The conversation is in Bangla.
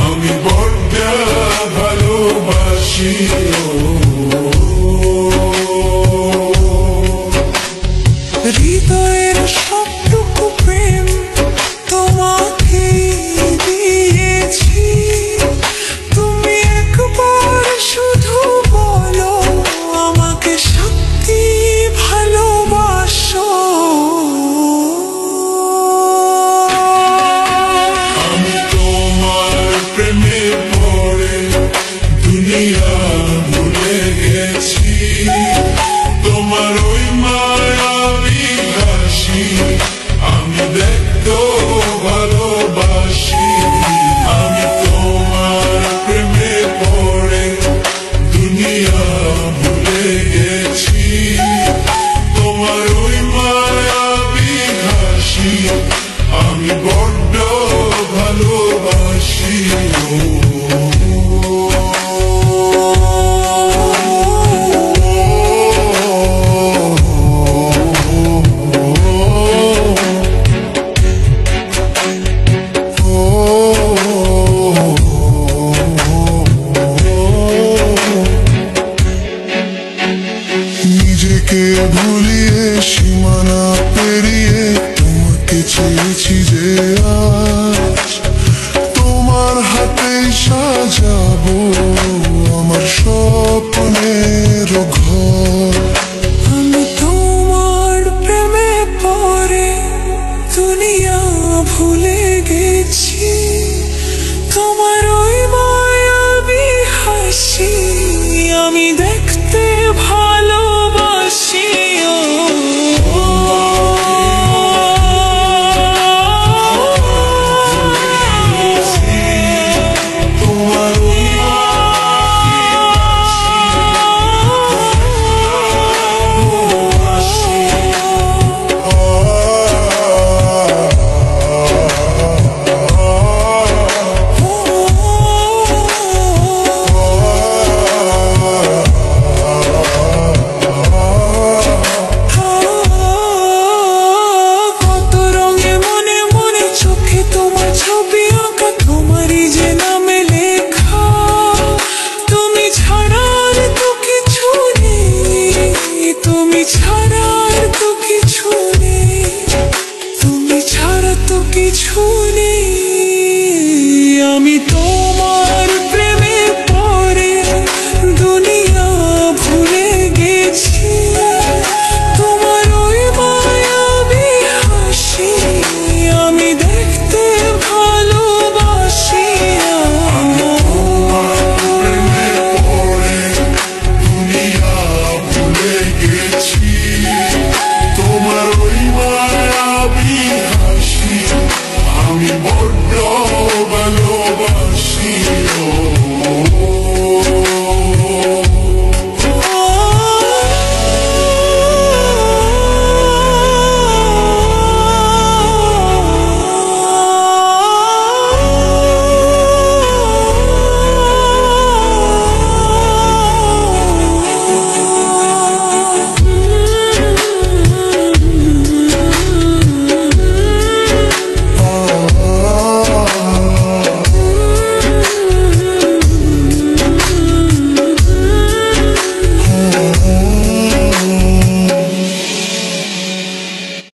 আমি বড্ড ভালোবাসি। হৃদয়ের সবটুকু প্রেম তোমাকে দিয়েছি, তুমি একবার শুধু বলো আমাকে সত্যি ভালোবাসো। আমি তোমার প্রেমে পড়ে দুনিয়া ভুলে গেছি, তোমার ওই মায়াবী হাসি আমি দেখতেও ভালোবাসি। আমি তোমার প্রেমে পড়ে দুনিয়া ভুলে গেছি, তোমার ওই মায়াবী হাসি আমি বড্ড ভালোবাসি। নিজেকে ভুলিয়ে সীমানা পেরিয়ে তোমাকে চেয়েছি যে আজ তোমার হাতেই সাজাবো আমার স্বপ্নের ঘর। আমি তোমার প্রেমে পড়ে দুনিয়া ভুলে গেছি, তোমার ওই মায়াবী হাসি আমি দেখতে ভালোবাসি। তুমি ছাড়া তো কিছু